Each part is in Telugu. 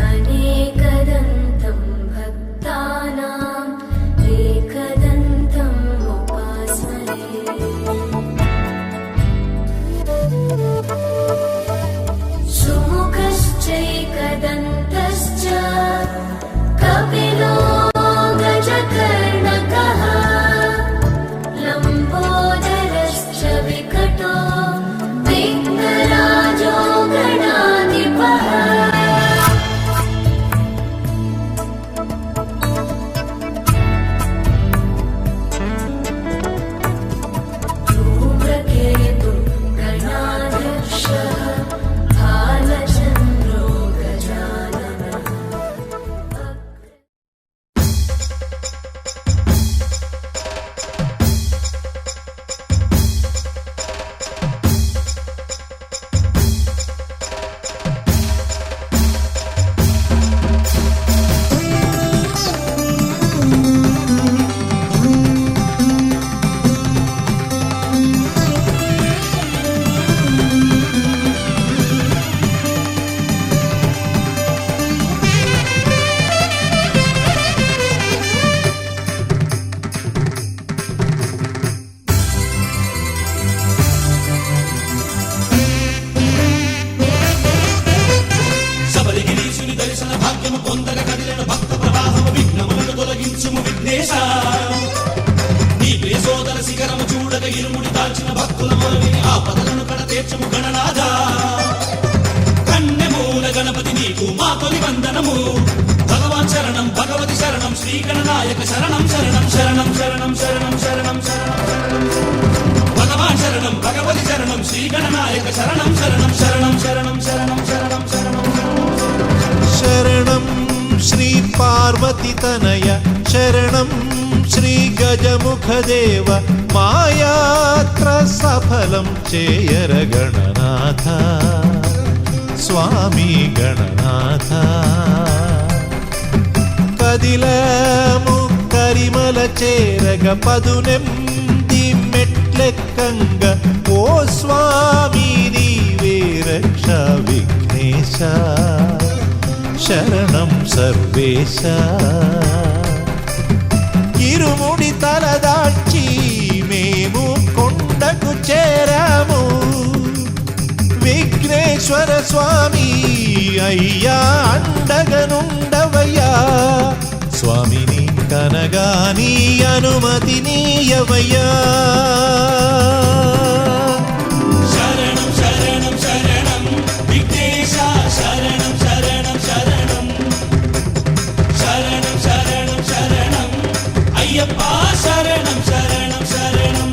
అనేకదంతం భక్తానాం ఏకదంతం ఉపాస్మరే సుముఖశ్చైకదంతశ్చ కపిలో గజకర్ణకః లంబోదరశ్చ వికటో విఘ్నరాజో గణాధిపః ధూమ్రకేతు గణాధ్యక్షః బాలచంద్రో గజాననః శబరిగిరీశుని దర్శన భాగ్యము పొందగ కదిలిన భక్త ప్రవాహము విఘ్నములను తొలగించుము విఘ్నేశ. నీ ప్రియ సోదర శిఖరము చూడగ ఇరుముడి దాల్చిన భక్తుల మొరవిని ఆపదలను కడ తీర్చము గణనాథ. కన్నెమూల గణపతి నీకు మా తొలి వందనము. భగవాన్ శరణం భగవతి శరణం శ్రీ గణనాయక శరణం శరణం శరణం శరణం శరణం శరణం శరణం భగవాన్ శరణం భగవతి శరణం శ్రీ గణనాయక శరణం శరణం శరణం శరణం శరణం శరణం శరణం శరణం శ్రీ పార్వతి తనయ శరణం శ్రీ గజముఖదేవ మాయాత్ర సఫలం చేయర గణనాథ స్వామి గణనాథ. కదిలము కరిమల చేరగ పదునెంది మెట్లెక్కంగ ఓ స్వామి నీవే రక్ష విఘ్నేశ శరణం సర్వేశ. ఇరుముడి తలదాల్చి మేము కొండకు చేరాము విఘ్నేశ్వర స్వామి అయ్యా అండగనుండవయ్యా. స్వామిని కనగాని అనుమతి నీయవయ్యా. శరణం శరణం శరణం విఘ్నేశ శరణం శరణం శరణం శరణం శరణం శరణం అయ్యప్ప శరణం శరణం శరణం.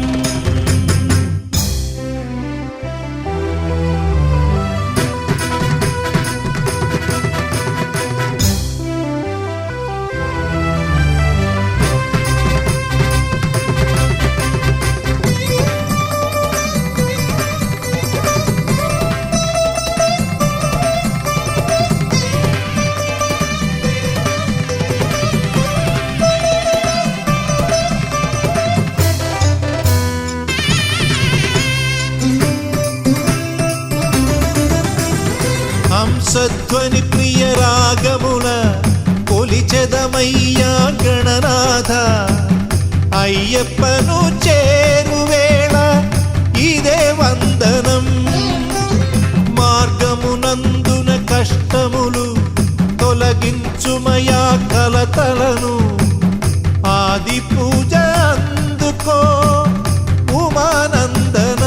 హంసధ్వని ప్రియ రాగముల కొలిచెదమయ్యా గణనాథ. అయ్యప్పను చేరువేళ ఇదే వందనం. మార్గమునందున కష్టములు తొలగించుమయా కలతలను. ఆది పూజ అందుకో ఉమానందన.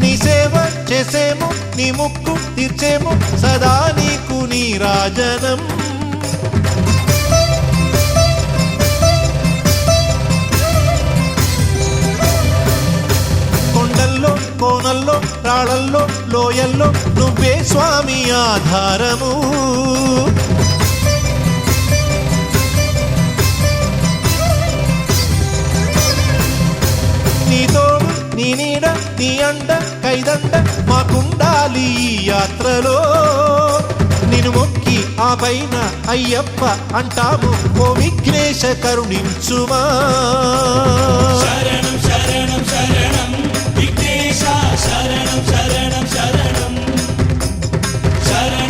నీ సేవ చేసేము నీ ముక్కు తీర్చేము సదా నీకు నీరాజనం. కొండల్లో కోనల్లో రాళ్ళల్లో లోయల్లో నువ్వే స్వామి ఆధారము. నీ తోడు నీ నీడ నీ అండ కైదండ మాకుండాలి ఈ యాత్రలో. నిన్ను మొక్కి ఆ పైన అయ్యప్ప అంటాము ఓ విఘ్నేశ కరుణించుమా. శరణం శరణం శరణం విఘ్నేశ శరణం శరణం శరణం శరణం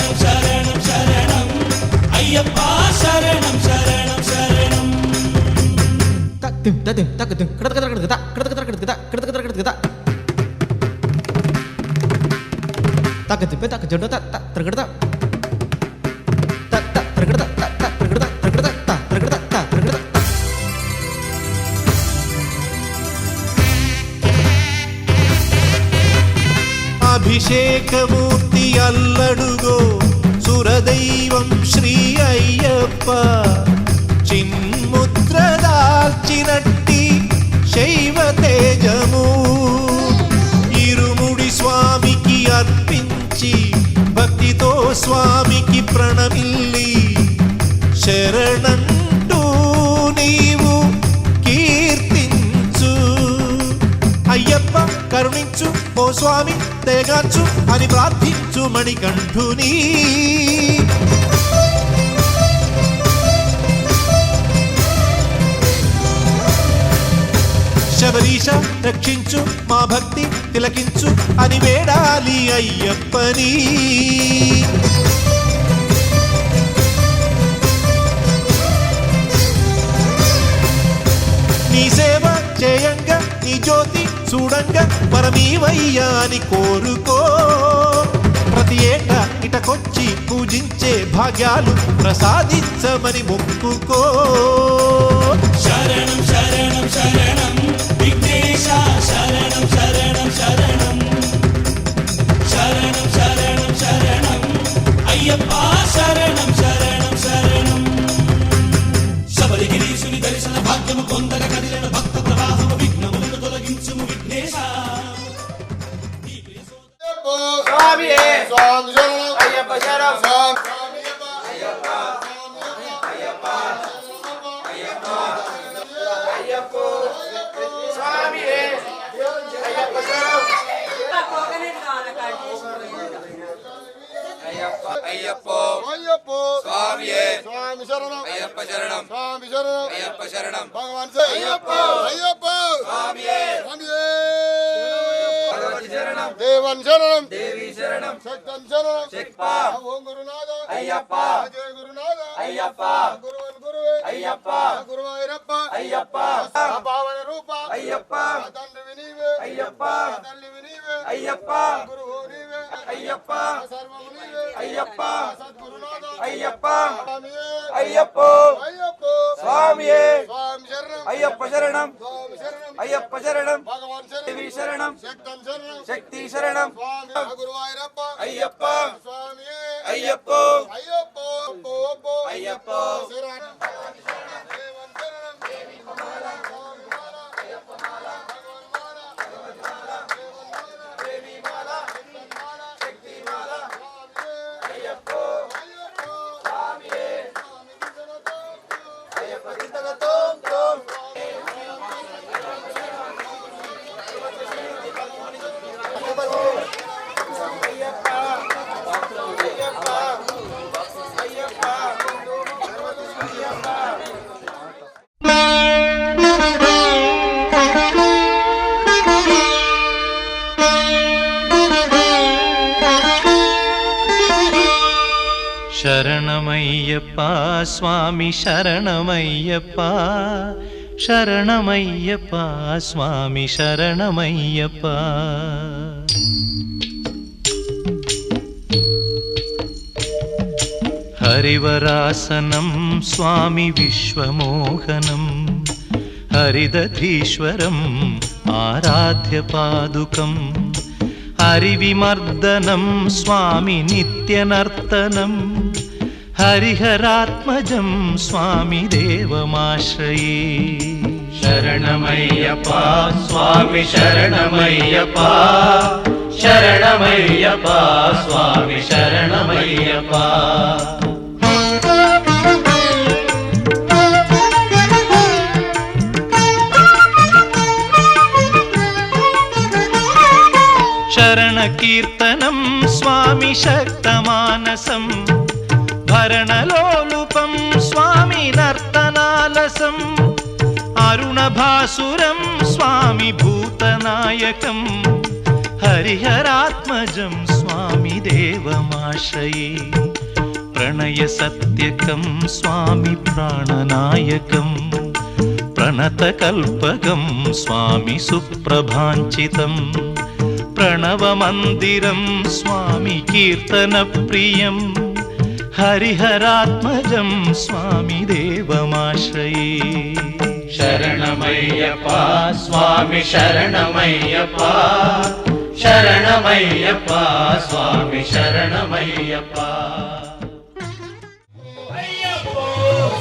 అయ్యప్ప శరణం శరణం శరణం తత్తిం తత్తిం తక్కతిం కడకదరకడకద కడకదరకడకద కడకదరకడకద తక్కతిం తక్కజండ తత్త త్రగడద తత్త త్రగడద తత్త త్రగడద త్రగడద త త్రగడద త త్రగడద అభిషేకమూర్తి అల్లడుగో సురదైవం శ్రీ అయ్యప్ప చిన్ముద్ర దాల్చినట్టి శైవ తేజము ఇరుముడి స్వామికి అర్పించి భక్తితో స్వామికి ప్రణమిల్లి శరణంటూ నీవు కీర్తించు అయ్యప్ప కరుణించు ఓ స్వామి తెగాచు అని ప్రార్థించు మణికంఠుని శబరీష రక్షించు మా భక్తి తిలకించు అని వేడాలి అయ్యప్పని నీ సేవ చేయంగా నీ జ్యోతి చూడంగా పరమీవయ్యా అని కోరుకో ప్రతి ఏటా ఇటకొచ్చి పూజించే భాగ్యాలు ప్రసాదించమని మొక్కుకో శరణం శరణం శరణం విఘ్నేశ శరణం శరణం శరణం శరణం శరణం శరణం అయ్యప్ప శరణం శరణం శరణం శబరిగిరీశుని దర్శన భాగ్యము పొందగ కదిలిన భక్త ప్రవాహము విఘ్నములను తొలగించుము విఘ్నేశ స్వామియే స్వామి శరణం అయ్యప్ప శరణం స్వామి అయ్యప్ప అయ్యప్ప అయ్యప్ప అయ్యప్ప స్వామియే అయ్యప్ప శరణం అయ్యప్ప అయ్యప్ప అయ్యప్ప స్వామియే స్వామి శరణం అయ్యప్ప శరణం స్వామి శరణం అయ్యప్ప శరణం భగవాన్ అయ్యప్ప అయ్యప్ప స్వామియే స్వామియే దేవన్ శరణం దేవి శరణం శక్తం శరణం శక్పా ఓం గురునాథ అయ్యప్ప జయ గురునాథ అయ్యప్ప గురువన్ గురువే అయ్యప్ప గురువాయూరప్ప అయ్యప్ప పావన రూప అయ్యప్ప తండ్రి వినీవే అయ్యప్ప తల్లి వినీవే అయ్యప్ప గురువు నీవే అయ్యప్ప సర్వం నీవే అయ్యప్ప సద్గురునాథ అయ్యప్ప స్వామియే అయ్యప్ప అయ్యప్ప స్వామియే స్వామి శరణం అయ్యప్ప శరణం స్వామి శరణం అయ్యప్ప శరణం భగవాన్ శరణం దేవి శరణం శక్తం శరణం శక్తి శరణం స్వామి గురువాయూరప్ప అయ్యప్ప స్వామియే అయ్యప్ప అయ్యప్ప అయ్యప్ప శరణం దేవన్ శరణం దేవి కుమార స్వామి కుమార అయ్యప్ప మాల భగవాన్ మాల భగవాన్ మాల దేవన్ మాల దేవి మాల శక్తం మాల శక్తి మాల స్వామియే అయ్యప్ప అయ్యప్ప స్వామియే స్వామి దిశలతో అయ్యప్ప దిశలతో శరణమయ్యప్ప స్వామి శరణమయ్యప్ప శరణమయ్యప్ప స్వామి శరణమయ్యప్ప హరివరాసనం స్వామి విశ్వమోహనం హరిదధీశ్వరం ఆరాధ్య పాదుకం హరివిమర్దనం స్వామి నిత్యనర్తనం హరిహరాత్మజం స్వామి దేవమాశ్రయే శరణమయ్యప్ప స్వామి శరణమయ్యప్ప శరణమయ్యప్ప స్వామి శరణమయ్యప్ప శరణకీర్తనం స్వామి శక్తమానసం భరణలోలుపం స్వామి నర్తనాలసం అరుణభాసురం స్వామి భూతనాయకం హరిహరాత్మజం స్వామి దేవమాశ్రయే ప్రణయ సత్యకం స్వామి ప్రాణనాయకం ప్రణతకల్పకం స్వామి సుప్రభాంచితం ప్రణవమందిరం స్వామి కీర్తన ప్రియం హరిహరాత్మజం స్వామి దేవమాశ్రయే శరణమయ్యప్ప స్వామి శరణమయ్యప్ప శరణమయ్యప్ప స్వామి శరణమయ్యప్ప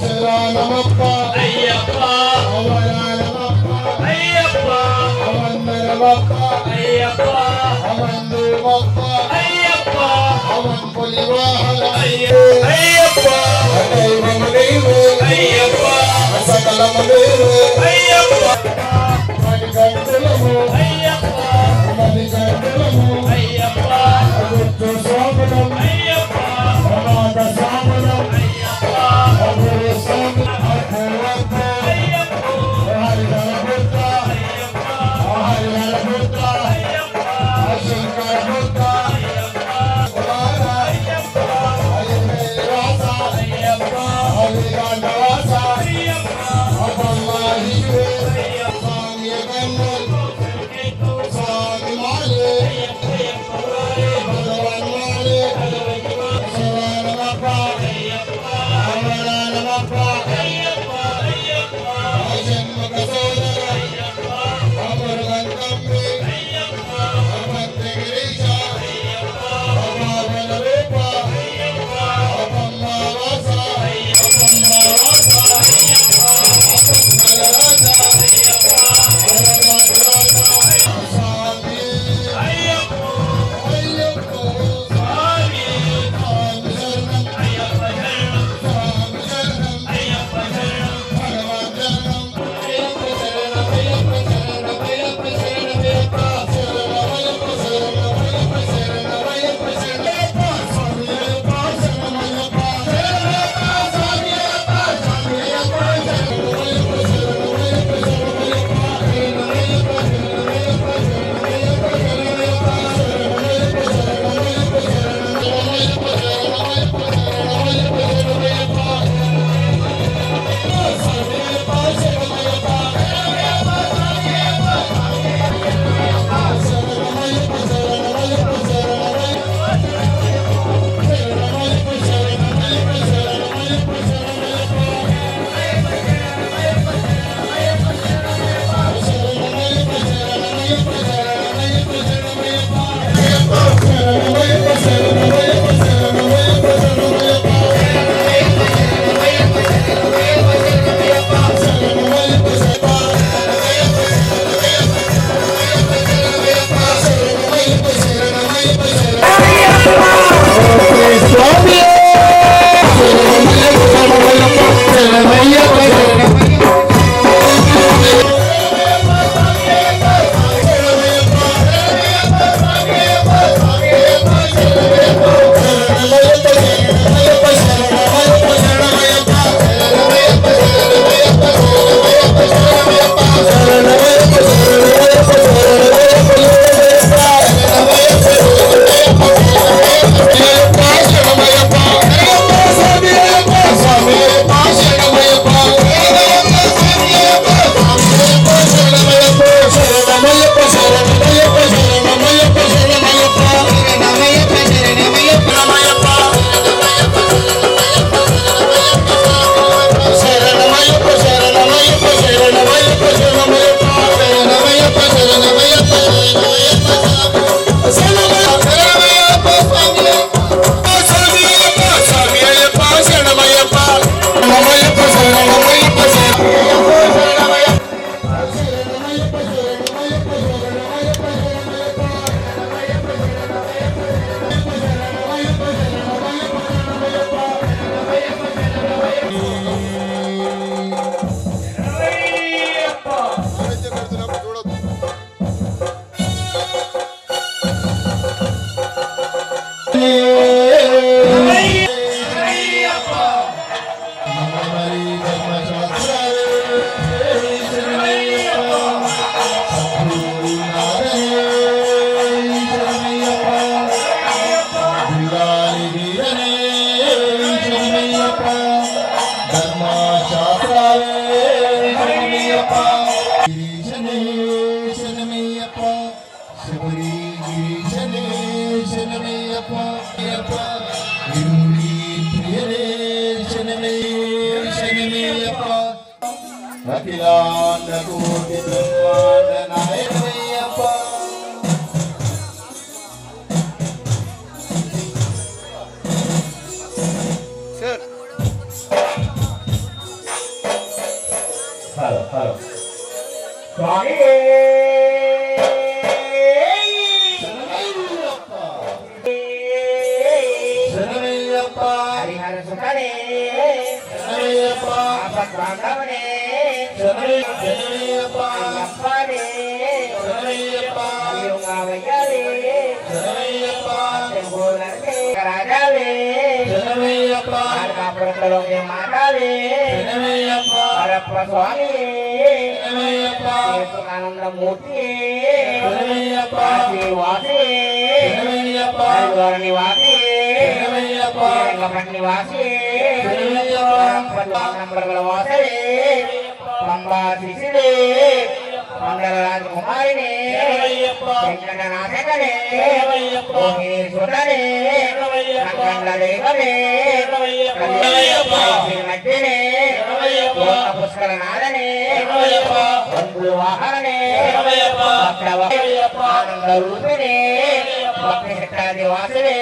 శరణమప్ప అయ్యప్ప అవరాలమప్ప అయ్యప్ప అవందరమప్ప అయ్యప్ప అవందుమప్ప అయ్యప్ప అవన్ పులివాహన అయ్యప్ప దైవమునివు అయ్యప్ప సకలమునివు అయ్యప్ప మణికంఠులము అయ్యప్ప మణికంఠులము అయ్యప్ప గుర్తు సోమనం అయ్యప్ప అనాథ సామనం అయ్యప్ప అగురు సోమ అగురప్ప అయ్యప్ప హరిహర పుత్ర అయ్యప్ప హరిహర పుత్ర అయ్యప్ప శంకర పుత్ర అయ్యప్ప అయ్యప్ప అఖిలాండ కోటి బ్రహ్మాండ నాయకయ్యప్ప హలో హలో స్వామి శరణయ్యప్ప హరిహర సుతనే శరణయ్యప్ప బాంధవనే శరణయ్యప్ప అప్పనే శరణయ్యప్ప యోగావయ్యాలే శరణయ్యప్ప గోలనే రాజాలే శరణయ్యప్ప కాపురలో మాటాలే శరణయ్యప్ప హరప్ప స్వామి శరణయ్యప్ప ఆనందమూర్తి శరణయ్యప్ప వాసి శరణయ్యప్ప నివాసి శరణయ్యప్ప నివాసి నంబర్ల వాసే పంబా శిశులే మండల రాజకుమారిని వెంకటనాథకనే సుతనే కండ దేవనే మధ్యనే పుష్కర నాదనే బంధులు వాహననే ఆనంద రూపిణి భక్తి శక్తాది వాసులే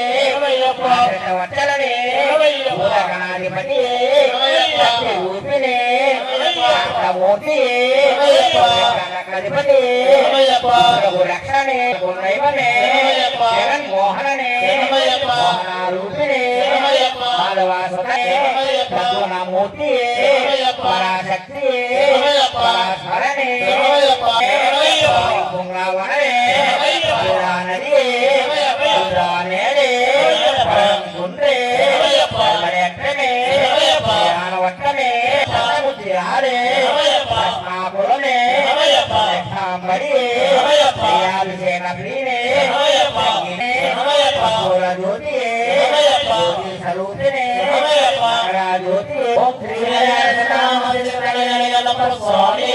వట్టలనే గణాధిపతి రూపిణి మూర్తి అధిపతి రక్షణే గుణైవనే జగన్మోహననే రూపిణి మూర్తి పరాశక్తి పరాస్మరణే పుంగవనే నది నేడే గుండ్రే ఎక్కనే వట్టనే ముద్రారే పురమే మరి అభిషేక ప్రియనే జ్యోతి స్వరూపిణే జ్యోతి ఓం శ్రీ స్వామి స్వామి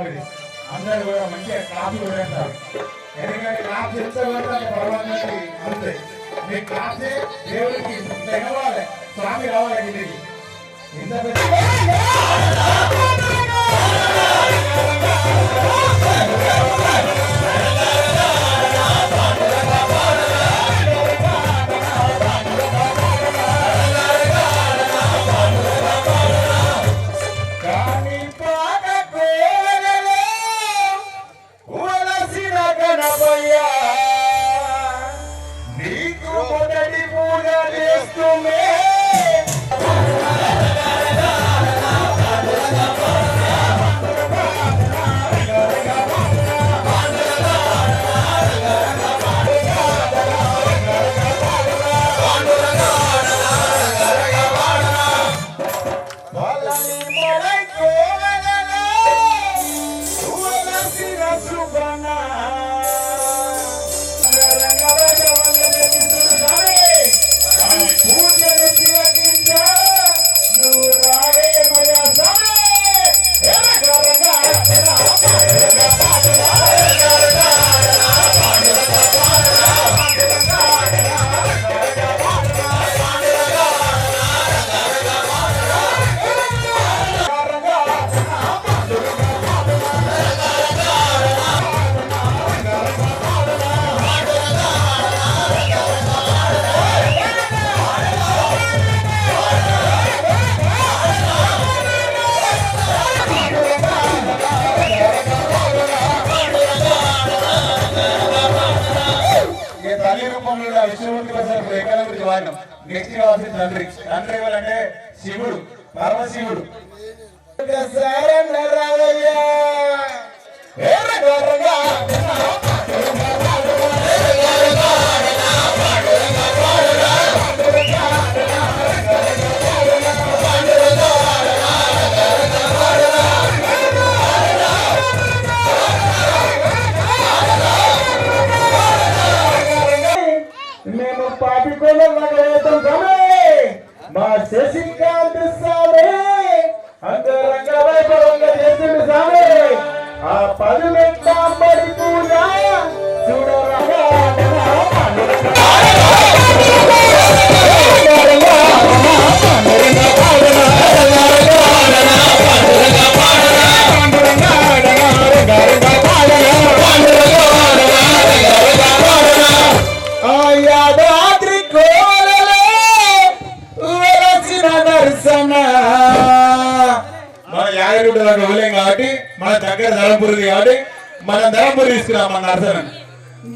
ఇది. అందరూ కూడా మంచిగా క్లాస్ కొడతారు. ఎందుకంటే క్లాస్ ఎంత కొడతారు పర్వాలేదు అంతే. మీ క్లాసే దేవుడికి తెగవాలి, స్వామి రావాలి ఇంటికి. ఇంత నెక్స్ట్ కావాల్సిన తండ్రి. తండ్రి ఎవరంటే శివుడు, పరమశివుడు. మేము పాపికోళ్ళం మా శశికాంత్ స్వామి అంతరంగ వైభవంగా చేసిండు స్వామి. ఆ 10 మెట్లంబడి పూజ చూడరా కాబట్టి మన దగ్గర ధరంపూరి కాబట్టి మనం ధరంపూరి తీసుకున్నాం. మన నర్సన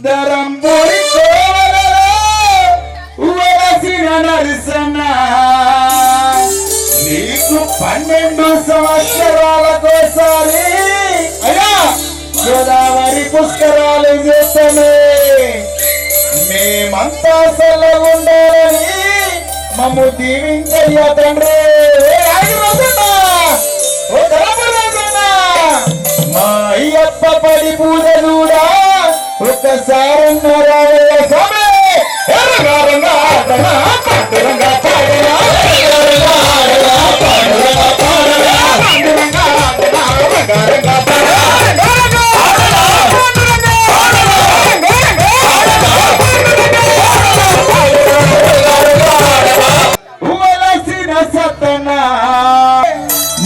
ధరంపూరి నీకు 12 సంవత్సరాలకోసారి అయ్యా గోదావరి పుష్కరాలు చేస్తామే. మేమంతా సల్లగుండాలని మమ్ము దీవించయ్యా తండ్రి. మా అయ్యప్ప పడి పూజ చూడా ఒకసారి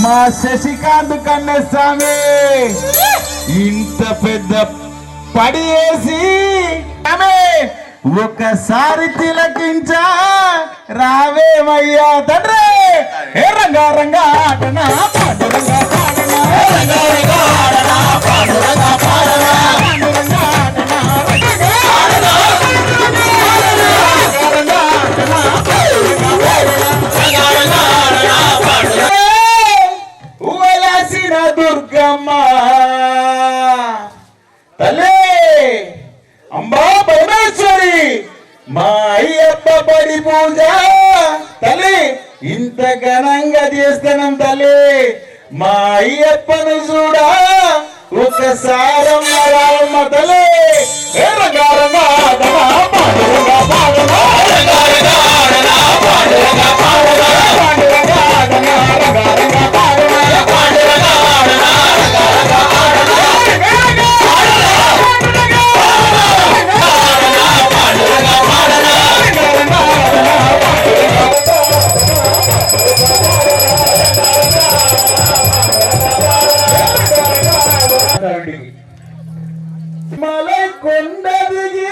మా శశికాంత్ కన్నస్వామి ఇంత పెద్ద పడి వేసి ఒకసారి తిలకించా రావేమయ్యా తండ్రి. ఏ రంగా రంగా ఆటనా పాటరంగా పాడనా రంగా ఆడనా పాటరంగా పాడనా రంగా ఆటనా దుర్గమ్మ తల్లి అంబా పరమేశ్వరి మా అయ్యప్ప పడి పూజ తల్లి ఇంత ఘనంగా చేస్తున్నాం తల్లి. మా అయ్యప్పను చూడా ఒకసారమ్మ రావమ్మ తల్లి. మలై కొండ దిగి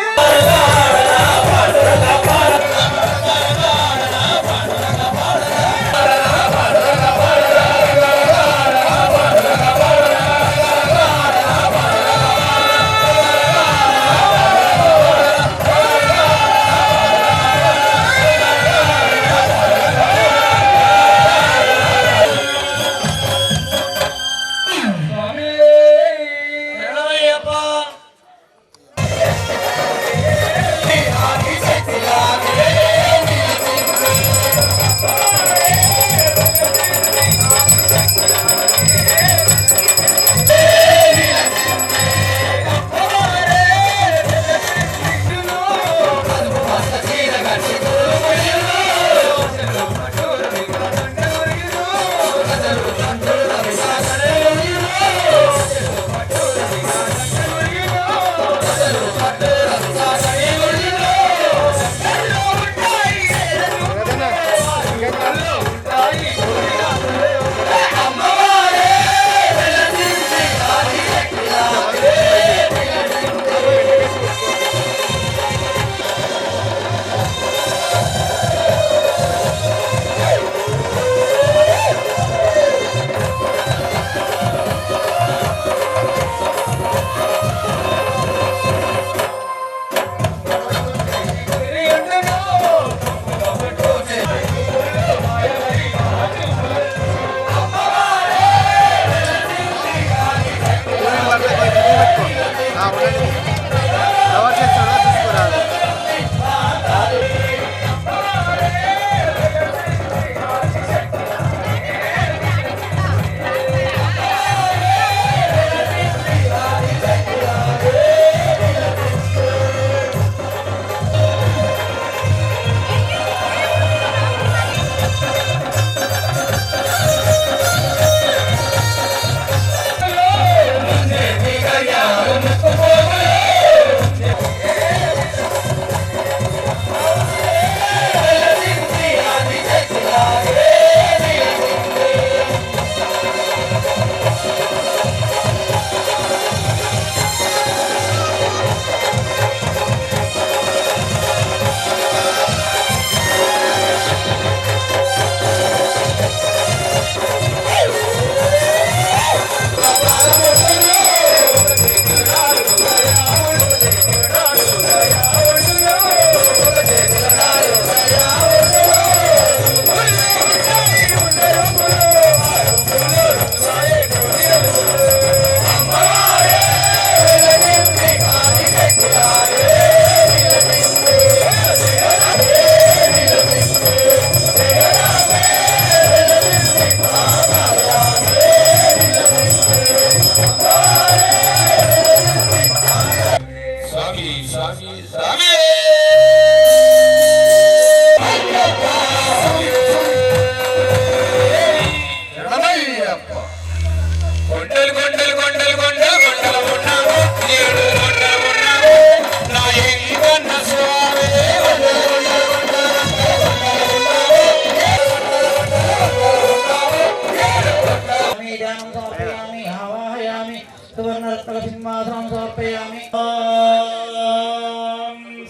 सुवर्णरत्नसिंहासनं समर्पयामि।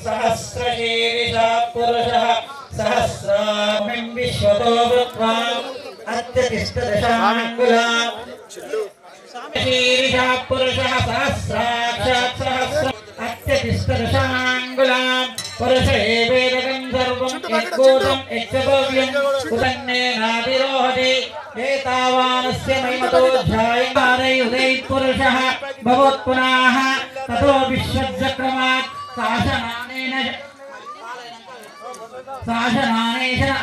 सहस्रशीर्षः पुरुषः सहस्रामिं विश्वतो वृत्वा अत्यतिष्ठदशाङ्गुलाम् शीर्षः पुरुषः सहस्राक्षात् सहस्रम् अत्यतिष्ठदशाङ्गुलाम् पुरुषे वेदकं सर्वं यद्भूतं यच्चभव्यं कुतन्नेनातिरोहति एतावानस्य महिमतोऽध्यायमानयुदे पुरुषः भवत्पुनः ततो विश्वचक्रमात् शासनानेन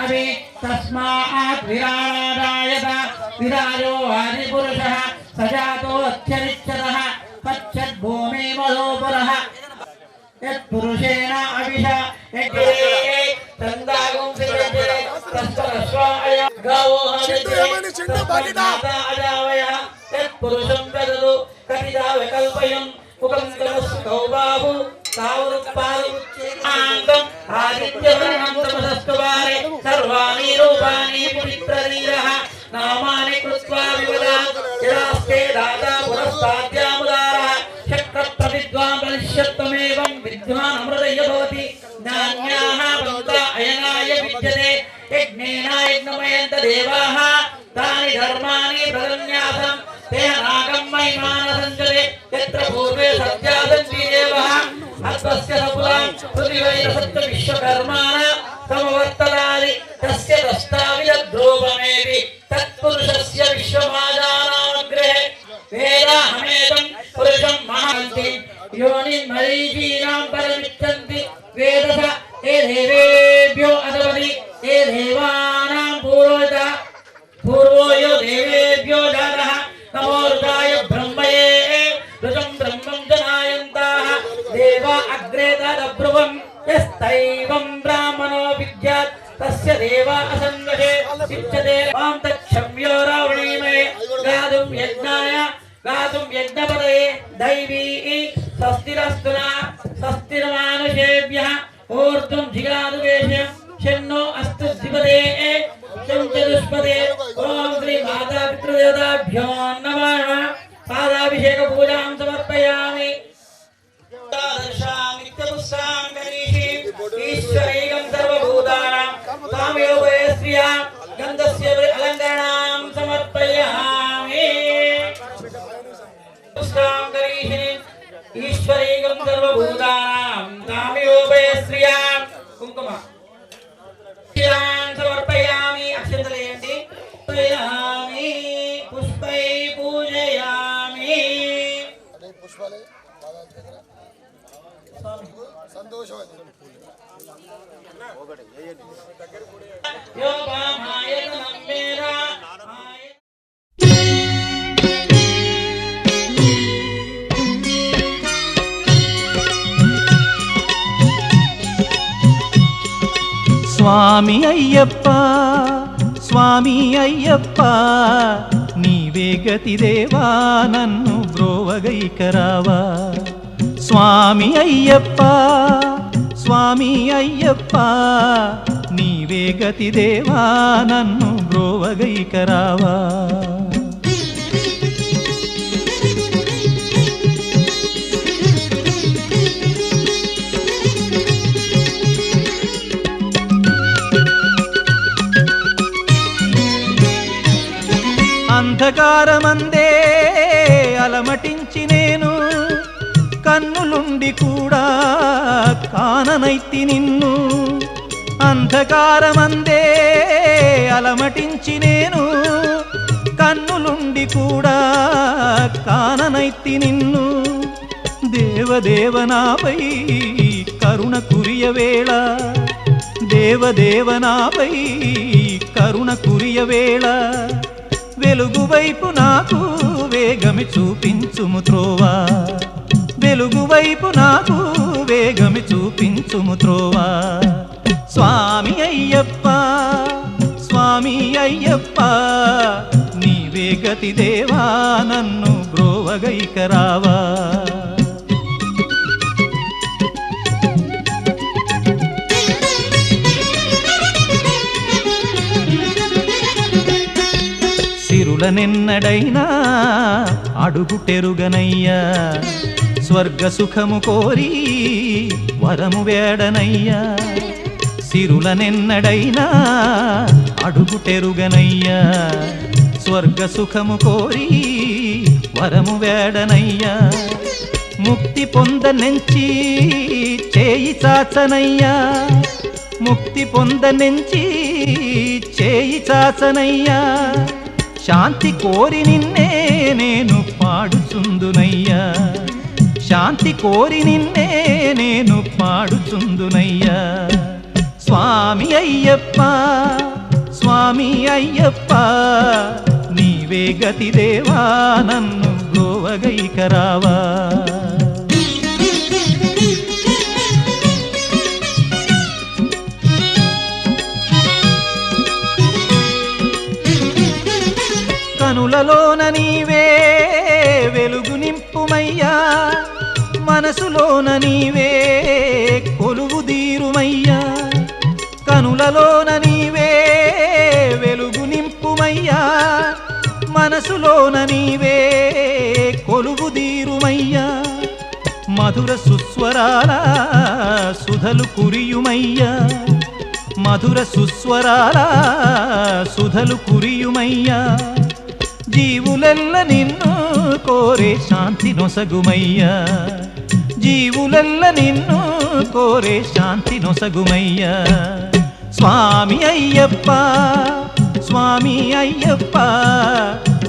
अभि तस्मात् विराडायत विराजो आदिपुरुषः सजातो अत्यनिच्छतः पश्यद्भूमे मधोपुरः यत्पुरुषेण अभिषा तन्दागुं सिद्धे तस्परश्वाय गावो अजावय यत्पुरुषं वदतु कपिता विकल्पयं मुखं बाहु तावरुत्पादुच्चेताङ्गम् आदित्यवर्णं तमसस्तुवारे सर्वाणि रूपाणि पुत्रधीरः नामानि कृत्वा विवदा यदास्ते दाता पुरस्ताद्यामुदारः शक्रप्रविद्वान् बलिष्यत्वमेवं विद्वान् अमृतय भवति नान्याः पन्था अयनाय विद्यते यज्ञेन यज्ञमयन्त देवाः तानि धर्माणि प्रगन्यासं तेन नागं महिमानसञ्जले यत्र पूर्वे सत्यासन्ति देवः अत्वस्य सपुलां पृथिवैरसत्य विश्वकर्माण समवर्तनानि तस्य दष्टाविदध्रुवमेति तत्पुरुषस्य विश्वमाजानाग्रहे वेदाहमेदं पुरुषं महान्ति योनिं मरीचीनां परमिच्छन्ति वेदस ये देवेभ्यो अदवति ये देवानां पूर्वो यो देवेभ्यो जातः नमो रुद्राय ब्रह्मये ऋतं ब्रह्मं जनायन्ताः देवा अग्रे तदब्रुवं यस्तैवं ब्राह्मणो विद्यात् तस्य देवा असङ्गते सिच्यते मां तच्छम्यो रावणीमये गातुं यज्ञपदये दैवी स्वस्तिरस्तु नः स्वस्तिर्मानुषेभ्यः ऊर्ध्वं जिगातु वेश्यं शन्नो अस्तु द्विपदे शं चतुष्पदे ॐ श्री माता पितृदेवताभ्यो नमः पादाभिषेक पूजां समर्पयामि दर्शामित्यपुस्सां करीषि ईश्वरैकं सर्वभूतानां तामयोगे श्रिया गन्धस्य अलङ्करणां समर्पयामि पुस्सां करीषि ईश्वरैकं सर्वभूतानां तामयोगे श्रिया कुङ्कुम समर्पयामि अक्षतलेयन्ति पूजयामि पुष्पै पूजयामि पुष्पाले संतोषवादी यो वामाय नमेरा స్వామి అయ్యప్ప స్వామి అయ్యప్ప నీవే గతి దేవా నన్ను బ్రోవగైకరావా స్వామి అయ్యప్ప స్వామి అయ్యప్ప నీవే గతి దేవా నన్ను బ్రోవగైకరావా అంధకారమందే అలమటించి నేను కన్నులుండి కూడా కాననైతి నిన్ను అంధకారమందే అలమటించి నేను కన్నులుండి కూడా కాననైతి నిన్ను దేవదేవనాపై కరుణ కురియవేళ దేవదేవనాపై కరుణ కురియవేళ వెలుగు వైపు నాకు వేగమి చూపించుము త్రోవా వెలుగు వైపు నాకు వేగమి చూపించుము త్రోవా స్వామి అయ్యప్ప స్వామి అయ్యప్ప నీవే గతి దేవా నన్ను బ్రోవగైకరావా సిరులనెన్నడైనా అడుగుటెరుగనయ్యా స్వర్గ సుఖము కోరి వరము వేడనయ్యా సిరులనెన్నడైనా అడుగుటెరుగనయ్యా స్వర్గ సుఖము కోరి వరము వేడనయ్యా ముక్తి పొందనెంచి చేయి చాచనయ్యా ముక్తి పొందనెంచి చేయి చాచనయ్యా శాంతి కోరి నిన్నే నేను పాడుచుందునయ్యా శాంతి కోరి నిన్నే నేను పాడుచుందునయ్యా స్వామి అయ్యప్ప స్వామి అయ్యప్ప నీవే గతి దేవా నన్ను బ్రోవగైకరావా కనులలోన నీవే వెలుగు నింపుమయ్యా మనసులోన నీవే కొలువు దీరుమయ్యా కనులలోన నీవే వెలుగు నింపు మనసులోన నీవే కొలువుదీరుమయ్యా మధుర సుస్వరాల సుధలు కురియుమయ్యా మధుర సుస్వరాల సుధలు కురియుమయ్యా జీవులెల్ల నిన్ను కోరే శాంతి నొసగుమయ్యా జీవులెల్ల నిన్ను కోరే శాంతి నొసగుమయ్యా స్వామి అయ్యప్ప స్వామి అయ్యప్ప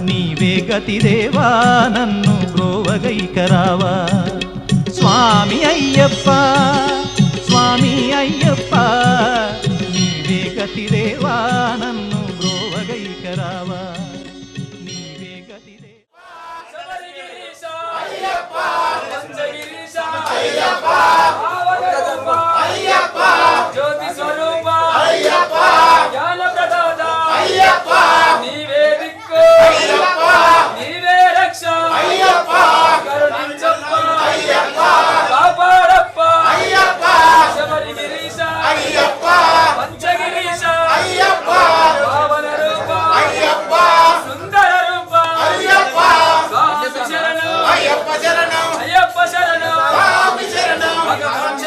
నీవే గతిదేవా నన్ను బ్రోవగైకరావా స్వామి అయ్యప్ప స్వామి అయ్యప్ప నీవే గతిదేవా నన్ను బ్రోవగైకరావా నీవే గతిదేవా జ్యోతి స్వరూప జ్ఞాన ప్రదాత నీవే దిక్కు నీవే రక్ష కరుణించప్ప కాపాడప్ప శబరిగిరీశ పంచగిరీశ పావన రూప సుందర రూప స్వామి శరణం అయ్యప్ప శరణం భగవాన్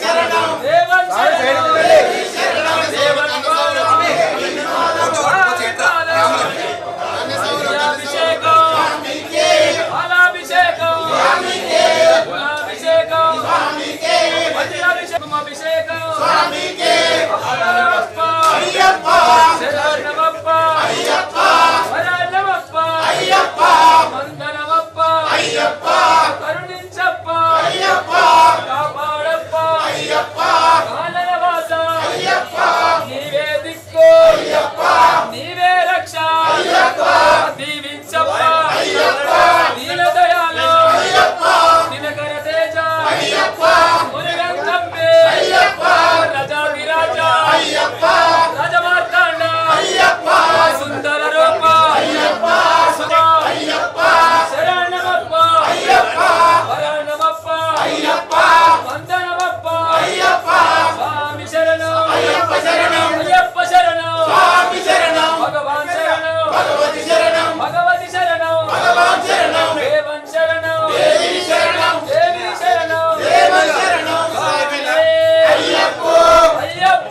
శరణం దేవన్ శరణం దేవన్ కరుణించప్ప కాపాడప్ప కాలనవాస నీవే దిక్కు నీవే రక్ష దీవించప్ప దీన దయాలు దినకర తేజ మురుగన్ తంబే రజాధిరాజ రాజమార్తాండ సుందర రూప శరణమప్ప వరణమప్ప వందనమప్ప స్వామి శరణం అయ్యప్ప శరణం భగవాన్ శరణం భగవతి శరణం దేవన్ శరణం దేవి శరణం అయ్యప్ప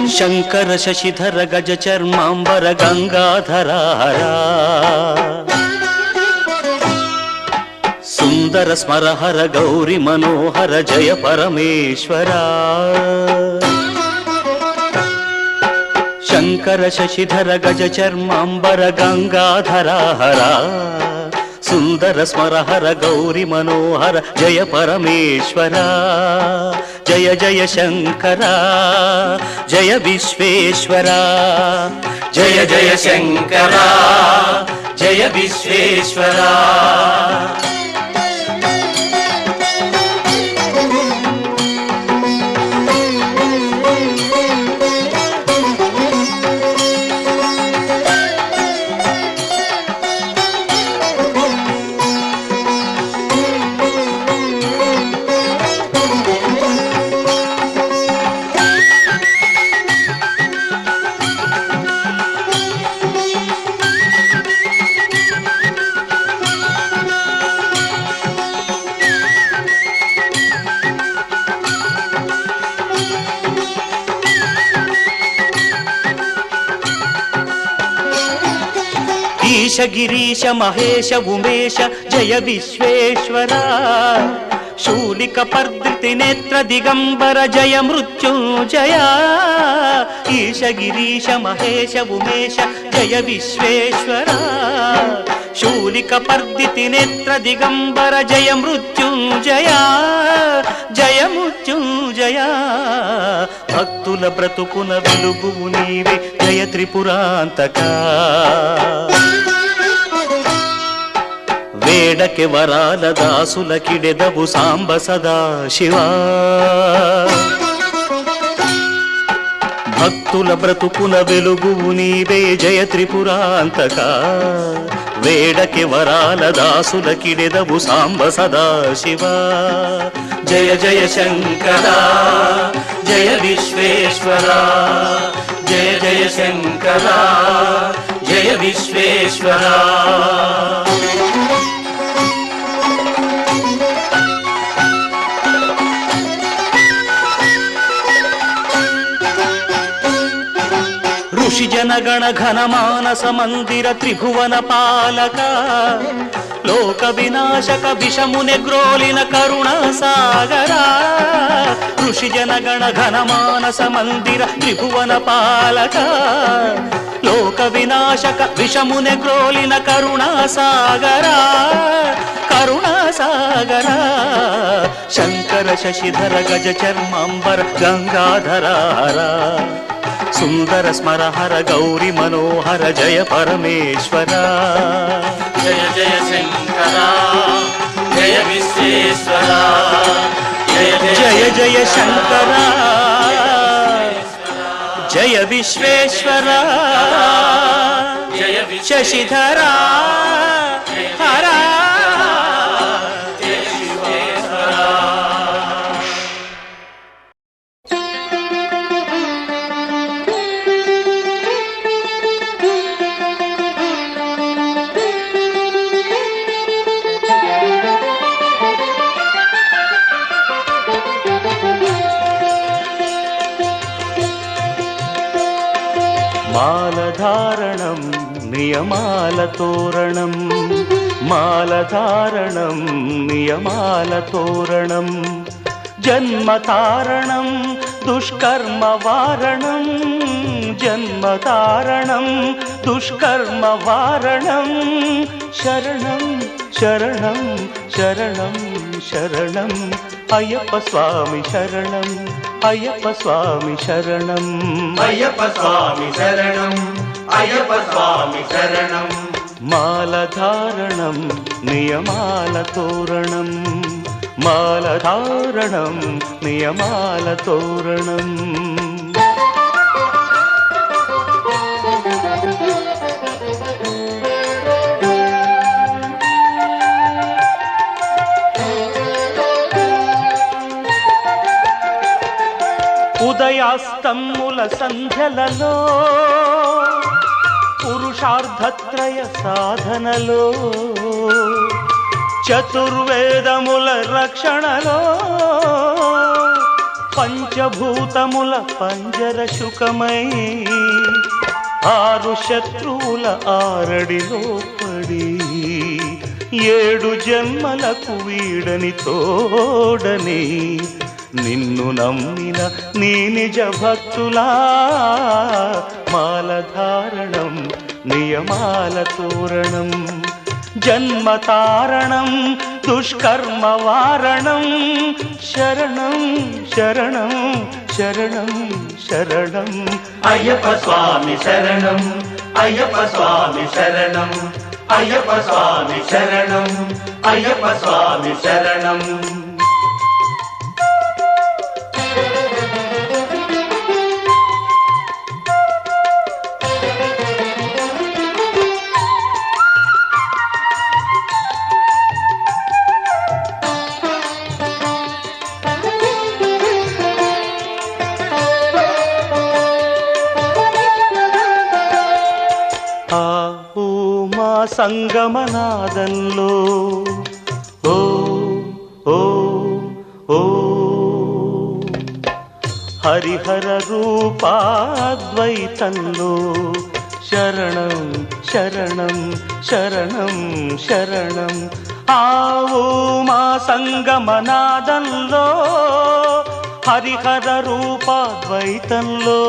శంకర శశిధర గజ చర్మాంబర గంగాధరారా సుందర స్మరహర గౌరి మనోహర జయ పరమేశ్వరా శంకర శశిధర గజ చర్మాంబర గంగాధరారా సుందర స్మరహర గౌరి మనోహర జయ పరమేశ్వరా జయ జయ శంకరా జయ విశ్వేశ్వరా జయ జయ శంకరా జయ విశ్వేశ్వరా ఈశ గిరీశ మహేశ ఉమేశ జయ విశ్వేశ్వరా శూలిక పర్ధృతి నేత్ర దిగంబర జయ మృత్యుంజయ ఈశ గిరీశ మహేశ ఉమేశ జయ విశ్వేశ్వరా శూలిక పర్ధృతి నేత్ర దిగంబర జయ మృత్యుంజయ జయ మృత్యుంజయ భక్తుల బ్రతుకున వెలుగు నీవే జయ త్రిపురాంతకా వేడకె వరాల దాసుల కిడెదవు సాంబ సదా శివా భక్తుల బ్రతుకున వెలుగు నీవే జయ త్రిపురాంతకా వేడకె వరాల దాసుల కిడెదవు సాంబ సదా శివా జయ జయ శంకరా జయ విశ్వేశ్వరా జయ జయ శంకరా జయ విశ్వేశ్వరా ఋషి జనగణ ఘన మానస మందిర త్రిభువన పాలక లోక వినాశక విషముని గ్రోలిన కరుణా సాగరా ఋషి జనగణ ఘన మానస మందిర త్రిభువన పాలక లోక వినాశక విషముని గ్రోలిన కరుణా సాగరా కరుణా సాగరా శంకర శశిధర గజ చర్మాంబర గంగాధరారా సుందర స్మరహర గౌరి మనోహర జయ పరమేశ్వరా జయ జయ శంకరా జయ విశ్వేశ్వరా జయ జయ శంకరా జయ విశ్వేశ్వరా శశిధరా హరా మాలధారణం నియమాల తోరణం మాలధారణం నియమాల తోరణం జన్మతారణం దుష్కర్మ వారణం జన్మతారణం దుష్కర్మ వారణం శరణం శరణం శరణం శరణం అయ్యప్ప స్వామి శరణం అయ్యప్ప స్వామి శరణం అయ్యప్ప స్వామి శరణం అయ్యప్ప స్వామి శరణం మాలధారణం నియమాల తోరణం మాలధారణం నియమాల తోరణం ఉదయాస్తమ్ముల సంధ్యలలో పురుషార్థత్రయ సాధనలో చతుర్వేదముల రక్షణలో పంచభూతముల పంజర శుకమై ఆరు శత్రువుల ఆరడిలో పడి 7 జన్మలకు వీడని తోడని నిన్ను నమ్మిన నీ నిజ భక్తులా మాలధారణం నియమాల తోరణం జన్మతారణం దుష్కర్మ వారణం శరణం శరణం శరణం శరణం అయ్యప్ప స్వామి శరణం అయ్యప్ప స్వామి శరణం అయ్యప్ప స్వామి శరణం అయ్యప్ప స్వామి శరణం సంగమనాదంలో ఓ ఓ ఓ హరిహర రూపాద్వైతంలో శరణం శరణం శరణం శరణం ఆవు మా సంగమనాదంలో హరిహర రూపాద్వైతంలో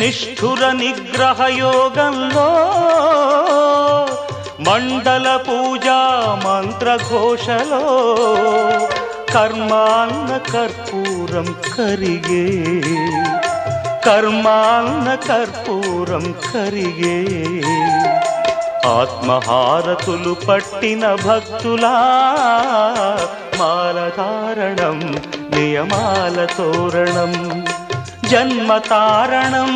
నిష్ఠుర నిగ్రహ యోగంలో మండల పూజా మంత్రఘోషలో కర్మాన్న కర్పూరం కరిగే కర్మాన్న కర్పూరం కరిగే ఆత్మహారతులు పట్టిన భక్తులా మాలధారణం నియమాల తోరణం జన్మతారణం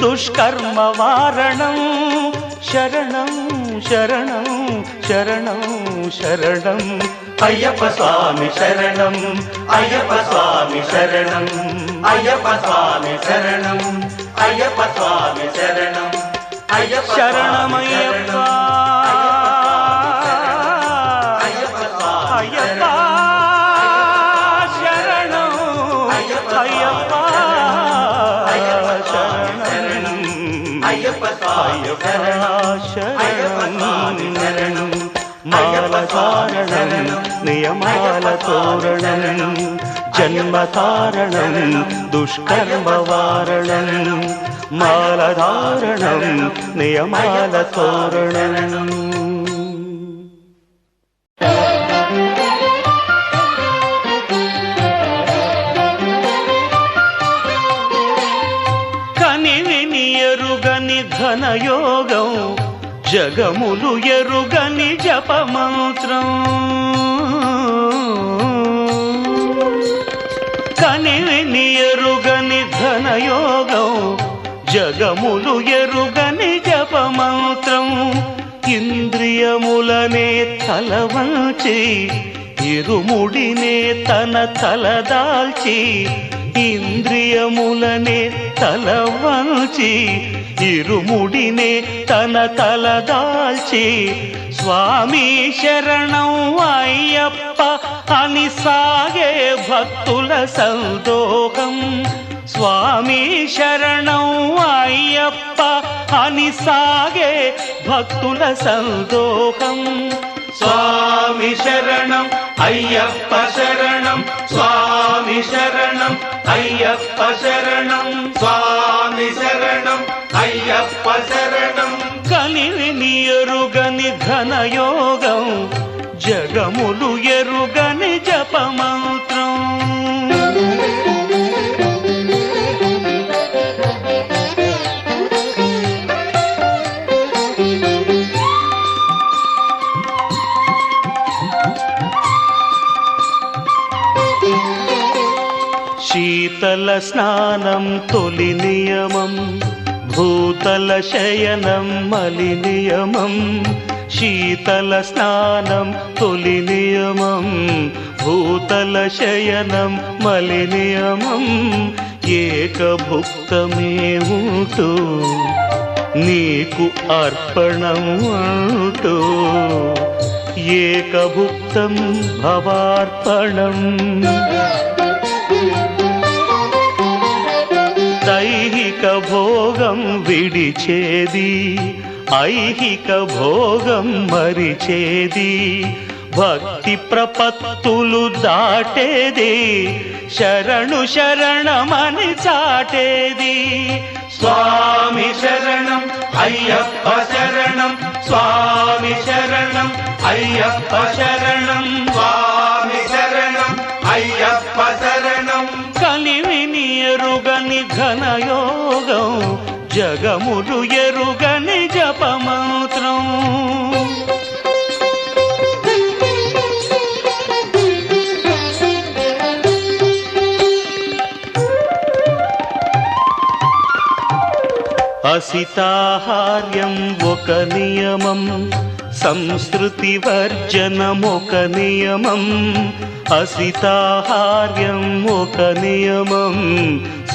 దుష్కర్మ వారణం శరణం శరణం శరణం శరణం అయ్యప్ప స్వామి శరణం అయ్యప్ప స్వామి శరణం అయ్యప్ప స్వామి శరణం అయ్యప్ప స్వామి శరణం అయ్యప్ప శరణమయ్యప్ప అయ్యప్ప అయ్యప్ప శరణం అయ్యప్ప అయ్యప్ప శరణం మాలధారణం నియమాల తోరణం జన్మతారణం దుష్కర్మ వారణం మాలధారణం నియమాల తోరణం ఘనయోగం జగములు ఎరుగని జపమంత్రం కనివిని ఎరుగని ఘనయోగం జగములు ఎరుగని జపమంత్రం ఇంద్రియములనే తలవంచి ఇరుముడినే తన తలదాల్చి ఇంద్రియములనే తలవంచి ఇరుముడినే తన తలదాల్చి స్వామి శరణం అయ్యప్ప అని సాగే భక్తుల సందోహం స్వామి శరణం అయ్యప్ప అని సాగే భక్తుల సందోహం స్వామి శరణం అయ్యప్ప శరణం స్వామి శరణం అయ్యప్ప శరణం స్వామి శరణం అయ్యప్ప శరణం కనివిని ఎరుగని ఘనయోగం జగములు ఎరుగని జపమంత్రం శీతల స్నానం తొలి నియమం భూతల శయనం మలి నియమం శీతల స్నానం తొలి నియమం భూతల శయనం మలి నియమం ఏకభుక్తమే ఉంటూ నీకు అర్పణం అంటూ ఏకభుక్తం భవార్పణం దైహిక భోగం విడిచేది, ఐహిక భోగం మరిచేది, భక్తి ప్రపత్తులు దాటేది, శరణు శరణమని చాటేది. స్వామి శరణం అయ్యప్ప శరణం, స్వామి శరణం అయ్యప్ప శరణం, స్వామి శరణం అయ్యప్ప శరణం. కలివిని ఎరుగని ఘనయోగం, జగములు ఎరుగని జపమంత్రం. అసితాహార్యం ఒక నియమం, సంస్కృతి వర్జనం ఒక నియమం. అసితాహార్యం ఒక నియమం,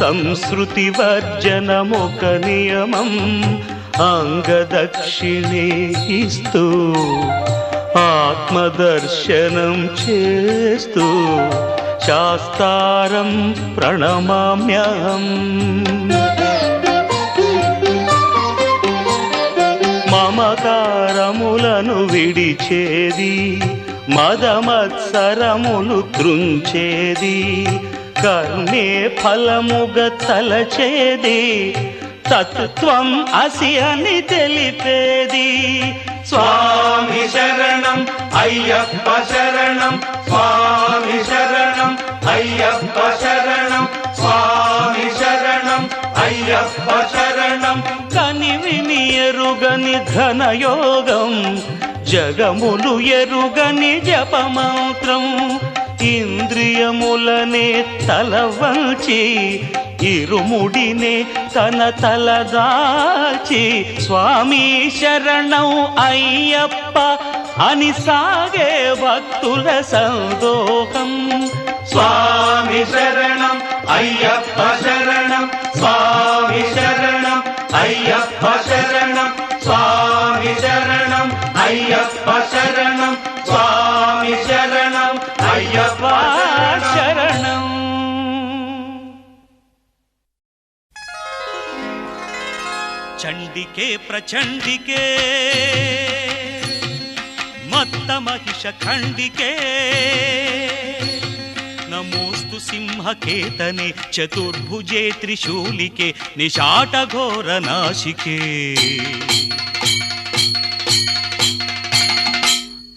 సంస్కృతి వర్జనం ఒక నియమం. అంగదక్షిణే ఇస్తూ ఆత్మదర్శనం చేస్తూ శాస్త్రారం ప్రణమామ్యహం. మమకారములను విడిచేది, మదమత్సరములు త్రుంచేది, కర్మే ఫలముగ తలచేది, తత్వం అసి అని తెలిపేది. స్వామి శరణం అయ్యప్ప శరణం, స్వామి శరణం అయ్యప్ప శరణం, స్వామి శరణం అయ్యప్ప శరణం. కనివిని ఎరుగని ఘనయోగం, జగములు ఎరుగని జపమంత్రం. ఇంద్రియములనే తలవంచి, ఇరుముడినే తన తలదాచి, స్వామి శరణం అయ్యప్ప అని సాగే భక్తుల సందోహం. స్వామి శరణం అయ్యప్ప శరణం, స్వామి శరణం అయ్యప్ప శరణం, స్వామి శరణం అయ్యప్ప శరణం, స్వామి శరణం అయ్యప్ప శరణం. చండికే ప్రచండికే మత్త మహిష ఖండికే, నమోస్తు సింహకేతనే చతుర్భుజే త్రిశూలికే నిశాట ఘోర నాశికే.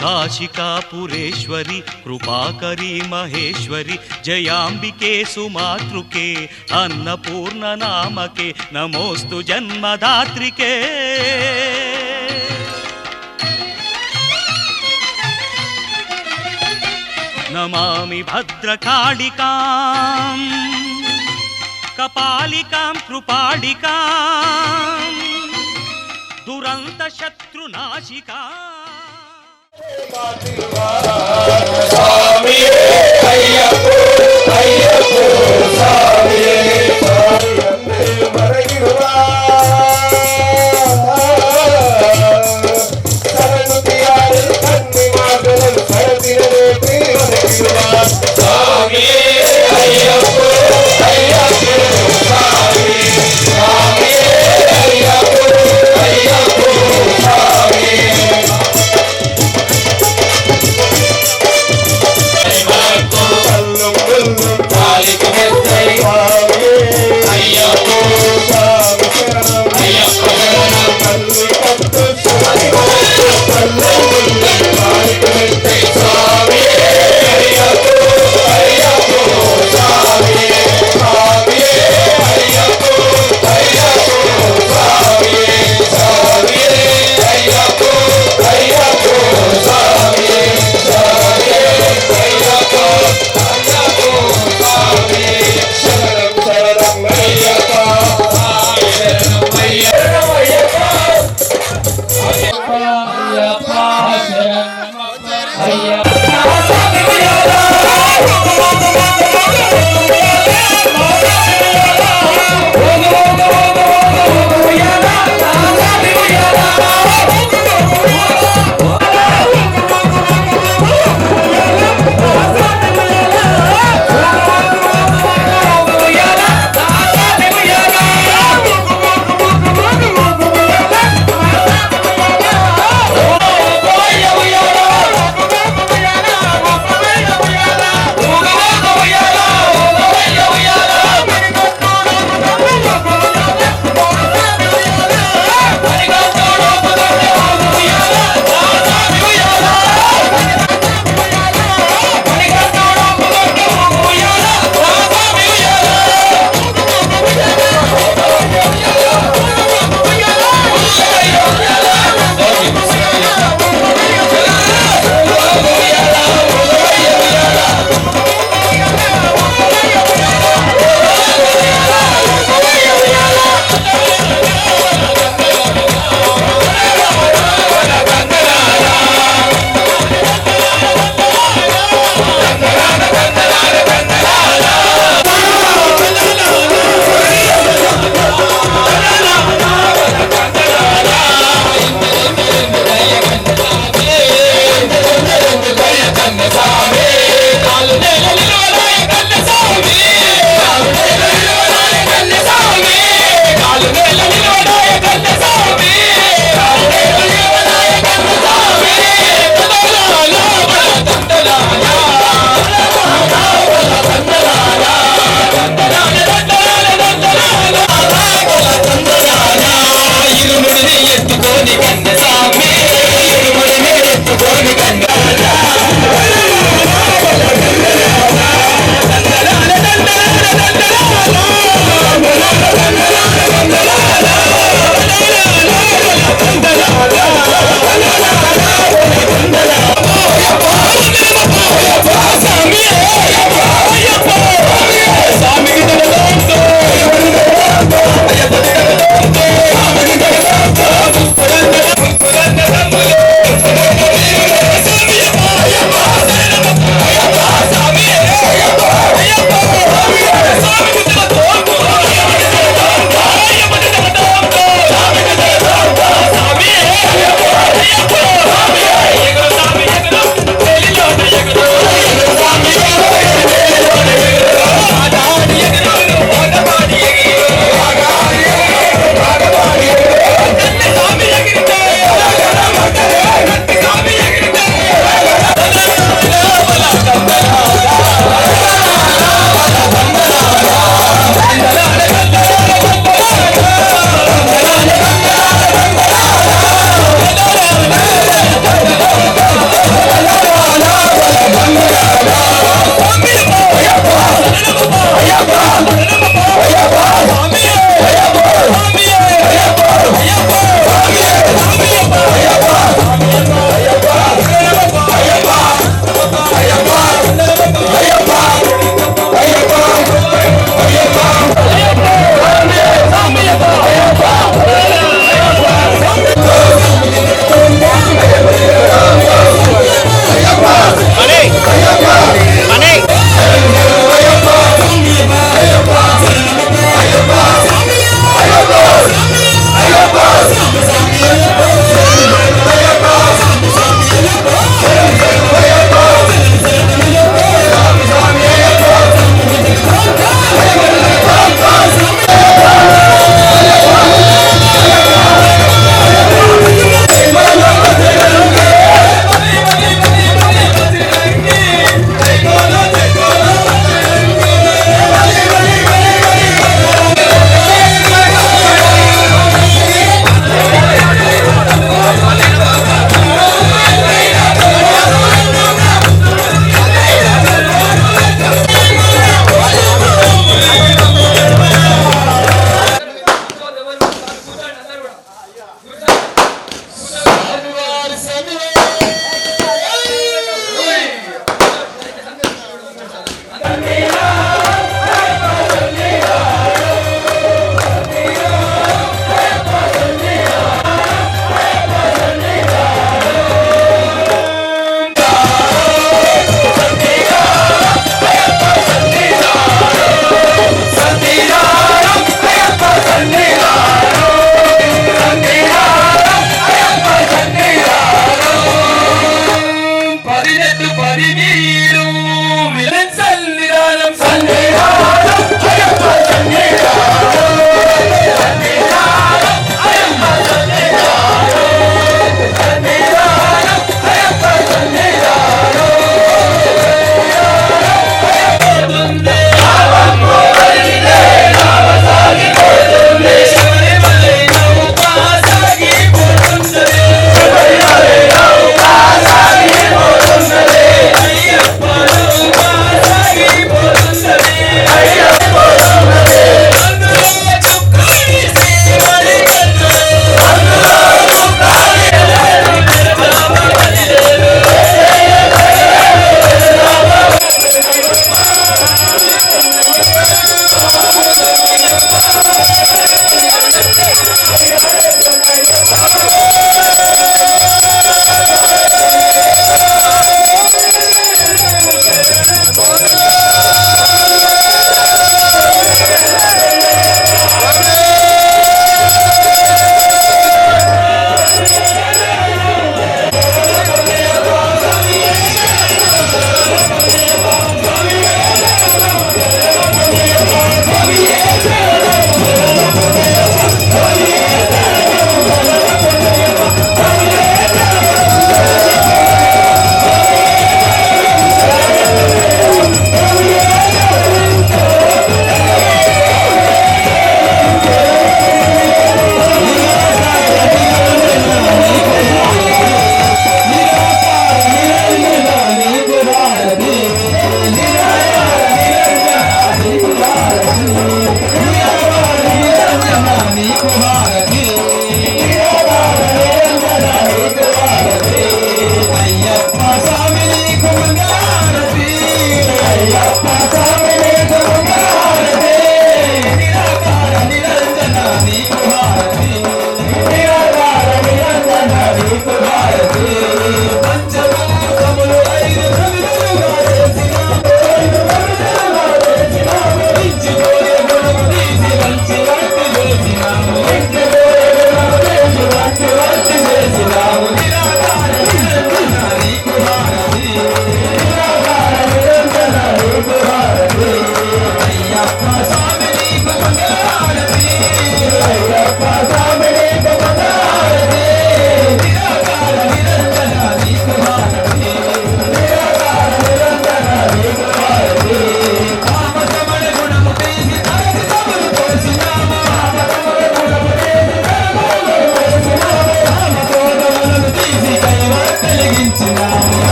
కాశికాపురేశ్వరి కృపాకరీ మహేశ్వరి, జయాంబికే సుమాతృకే అన్నపూర్ణ నామకే నమోస్తు జన్మదాత్రికే. నమామి భద్రకాళికాం కపాలికాం కృపాళికాం దురంత శత్రునాశికా. స్వామి అయ్యప్ప అయ్యప్ప స్వామి మరగిరువా సరస్వతియారు కన్ని మాటలు సరసిరవేటి మరగిరువా. స్వామి అయ్యప్ప అయ్యప్ప స్వామి, స్వామి అయ్యప్ప అయ్యప్ప స్వామి. స్వామి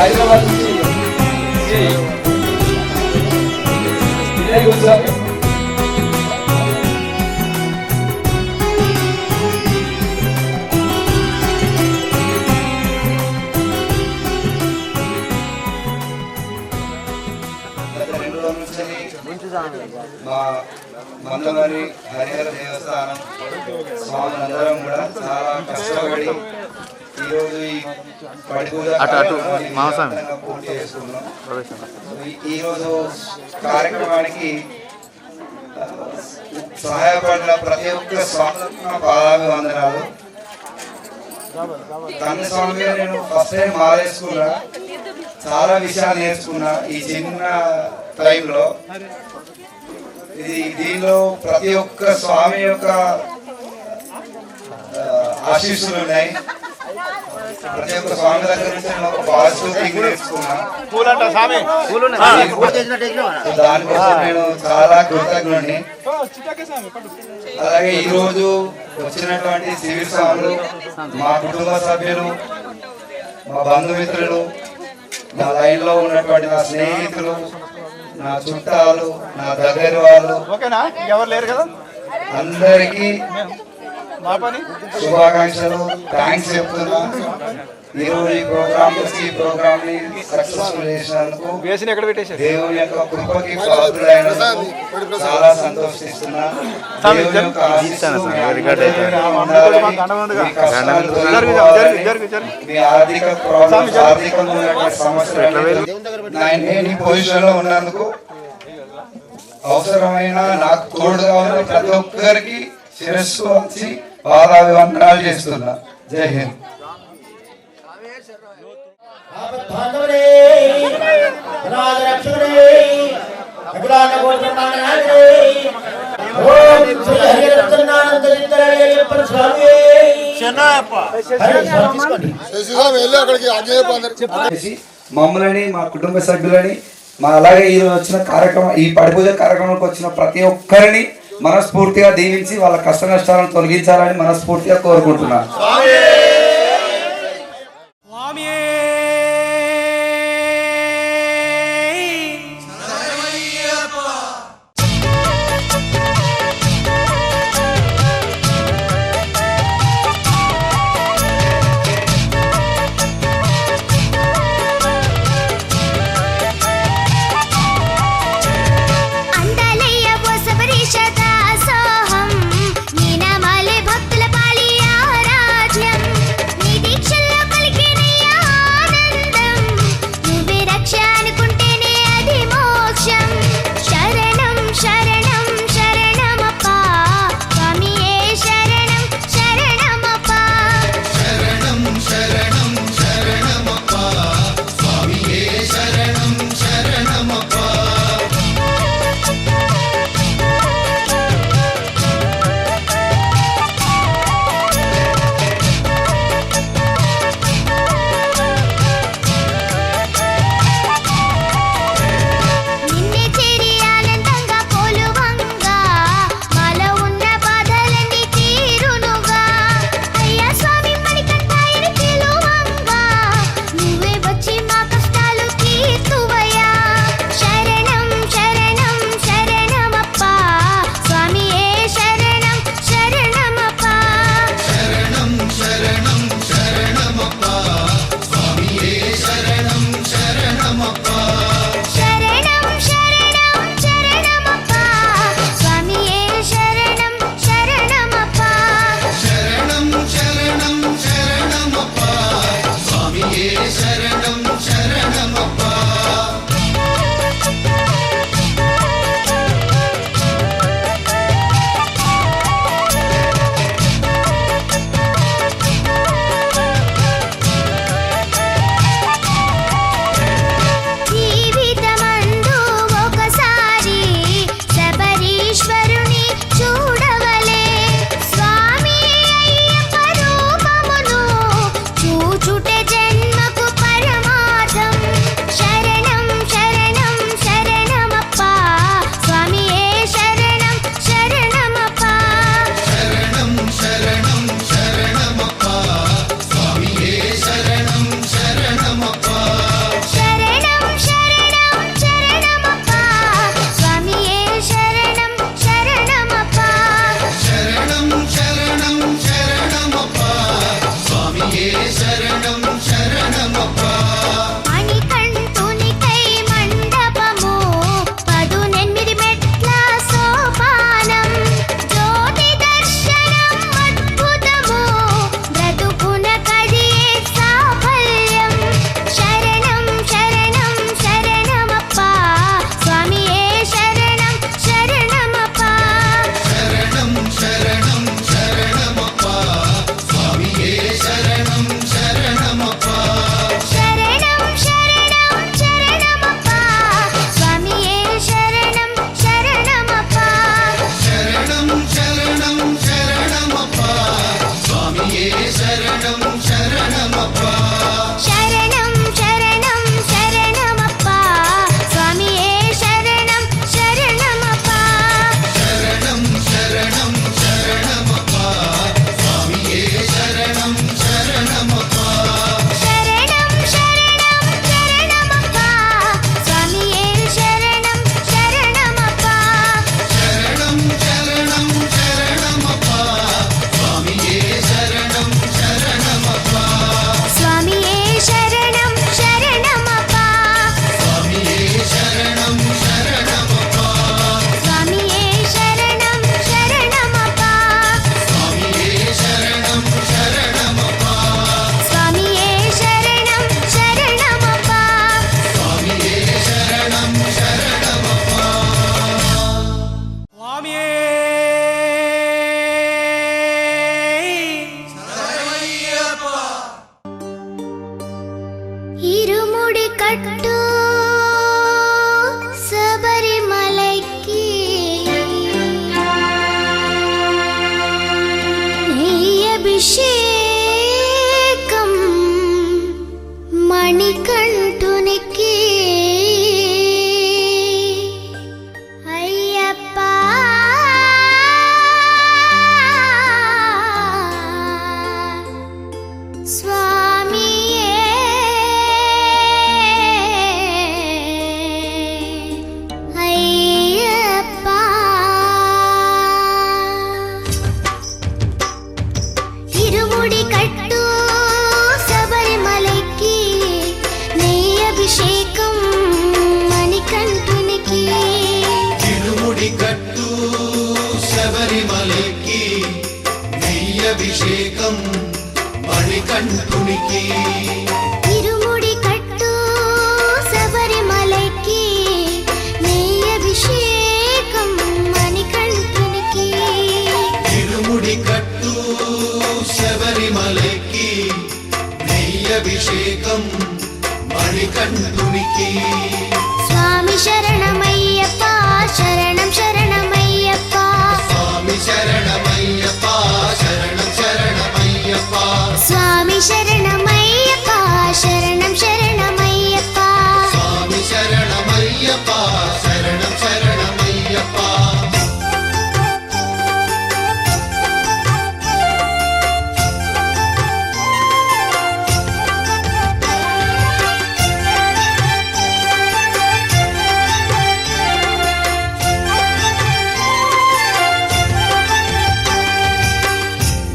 హైదరాబాద్ నుంచి శ్రీ వినయ్ గురుస్వామి మా మందమరి హరిహర దేవస్థానం స్వాములందరం కూడా చాలా కష్టపడి ఈరోజు ఈ పడి పూజ పూర్తి చేసుకున్నాం. ఈరోజు కార్యక్రమానికి సహాయపడిన ప్రతి ఒక్క స్వామి పాదాభివందనాలు. తన స్వామిగా నేను ఫస్ట్ టైం మారేసుకున్నా, చాలా విషయాలు నేర్చుకున్నా ఈ చిన్న టైంలో. దీనిలో ప్రతి ఒక్క స్వామి యొక్క ఆశీస్సులు ఉన్నాయి. ప్రతి ఒక్క స్వామి దగ్గర నుంచి నేను ఒక పాజిటివ్ థింగ్ నేర్చుకున్నా. దానికోసం నేను చాలా కృతజ్ఞుడిని. అలాగే ఈరోజు వచ్చినటువంటి సివిల్ స్వాములు, మా కుటుంబ సభ్యులు, మా బంధుమిత్రులు, నా లైన్లో ఉన్నటువంటి నా స్నేహితులు, నా చుట్టాలు, నా దగ్గర వాళ్ళు, ఎవరు లేరు కదా, అందరికీ శుభాకాంక్షలు, థ్యాంక్స్ చెప్తున్నా. ఈరోజు ఈ ప్రోగ్రామ్ ని సక్సెస్ఫుల్ చేసినందుకు దేవుని యొక్క కృపకి పాత్రులైనందుకు చాలా సంతోషిస్తున్నా. దేవుని యొక్క ఆశీస్సులు మీ అందరిపైన ఉండాలని, మీ కష్టాలు తొలగిపోవాలని, మీ ఆర్థికంగా ఉన్నటువంటి సమస్యలు నేను ఈ పొజిషన్ లో ఉన్నందుకు అవసరమైన నాకు తోడుగా ఉన్న ప్రతి ఒక్కరికి శిరస్సు వచ్చి పాదాభివందనాలు చేస్తున్నా. జై హింద్. మమ్మల్ని, మా కుటుంబ సభ్యులని, మా అలాగే ఈరోజు వచ్చిన కార్యక్రమం, ఈ పడిపూజ కార్యక్రమానికి వచ్చిన ప్రతి ఒక్కరిని మనస్ఫూర్తిగా దీవించి వాళ్ళ కష్ట నష్టాలను తొలగించాలని మనస్ఫూర్తిగా కోరుకుంటున్నాను. భక్తుల పాలి ఆరాధ్యం శరణం శరణమప్పా శరణం శరణం శరణమప్ప స్వామియే శరణం శరణమప్ప శరణం శరణం శరణమప్పా స్వామియే శరణం శరణమప్పా శరణం శరణం శరణమప్ప స్వామియే శరణం శరణమప్ప శరణం శరణం శరణమప్పా స్వామియే శరణం శరణమప్పా స్వామియే శరణం శరణమప్ప స్వామియే శరణం శరణమప్పా స్వామియే శరణం శరణమప్ప స్వామియే శరణం శరణమప్పా స్వామియే శరణం శరణమప్ప స్వామియే శరణం శరణమప్పా ఇరుముడి కట్టు శబరిమలైకి నెయ్యభిషేకం మణికంఠునికి అయ్యప్ప స్వామియే అయ్యప్ప ఇరుముడి కట్టు శబరిమలైకి నెయ్యభిషేకం మణికంఠునికి తిరుముడి కట్టు శబరిమలకి నెయ్యభిషేకం మణికంఠునికి ఇరుముడి కట్టు శబరిమలైకి నెయ్యభిషేకం మణికంఠునికి తిరుముడి కట్టు శబరిమలకి నెయ్యభిషేకం మణికంఠునికి స్వామి శరణమయ్యప్ప శరణం శరణమయ్యప్ప స్వామి శరణమయ్యప్ప శరణం శరణమయ్యప్ప స్వామి శరణమయ్యప్ప శరణం శరణమయ్యప్ప స్వామి శరణమయ్యప్ప శరణం శరణమయ్యప్ప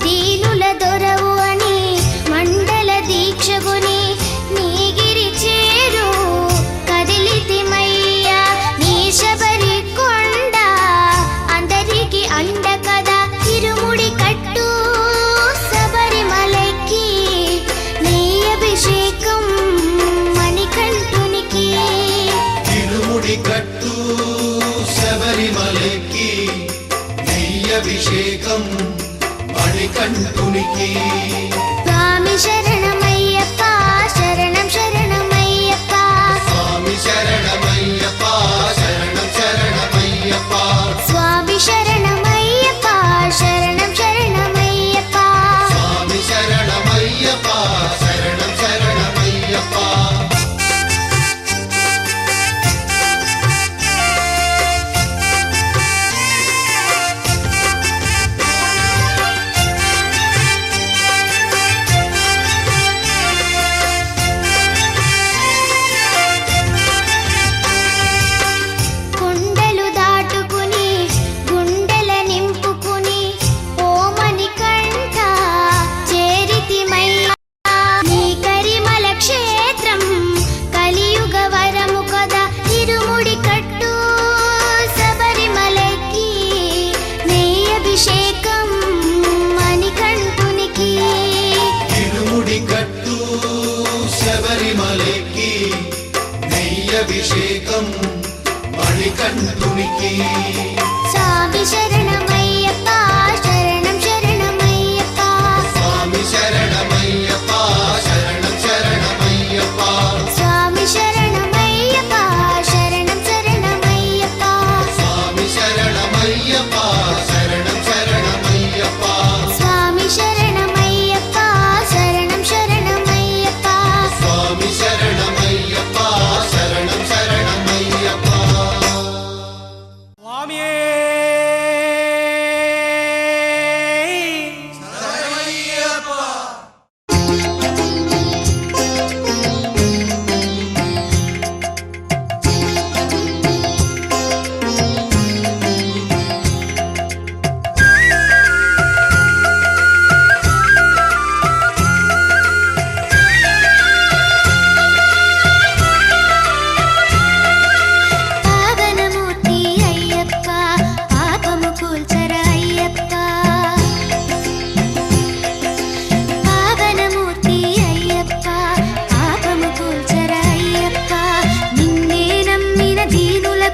దీనుల దొరవు అని మండల దీక్షగుని నీగిరి చేరు కదిలితిమయ్యా నీ శబరి కొండ అందరికి అండ కదా ఇరుముడి కట్టు శబరిమలకి నెయ్యభిషేకం మణికంఠునికి తిరుముడి కట్టు శబరిమలకి నెయ్యభిషేకం మణికంఠునికి స్వామి శరణమయ్యప్ప శరణం శరణమయ్యప్ప స్వామి శరణమయ్యప్ప శరణం శరణమయ్యప్ప స్వామి శరణమయ్యప్ప శరణం శరణమయ్యప్ప స్వామి శరణమయ్యప్ప శరణం శరణమయ్యప్ప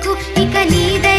బ్రతుకు ఇక నీ దయ